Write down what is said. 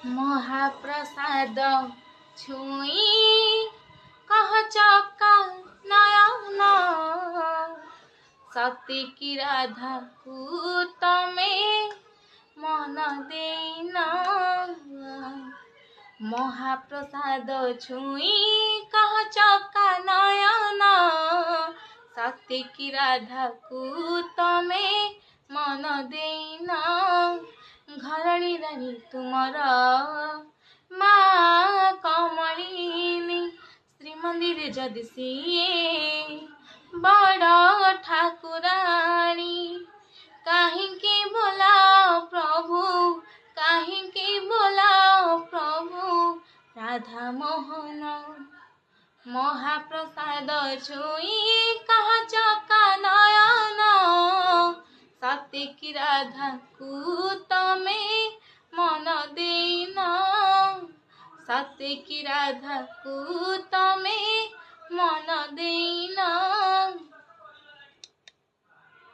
महाप्रसाद छुई कह चका नयन सती की राधा को तमे मन देना। महाप्रसाद छुई कह चका नयन सती की राधा को तमे मन देना। घरणी रानी तुमर माँ कमलिनी श्रीमंदिर जदि सिए बड़ ठाकुराणी काहींकी बोलाओ प्रभु काहींकी बोलाओ प्रभु राधा मोहन। महाप्रसाद छुई कह चका नयन सती की राधा को तमे मन देना सती की राधा को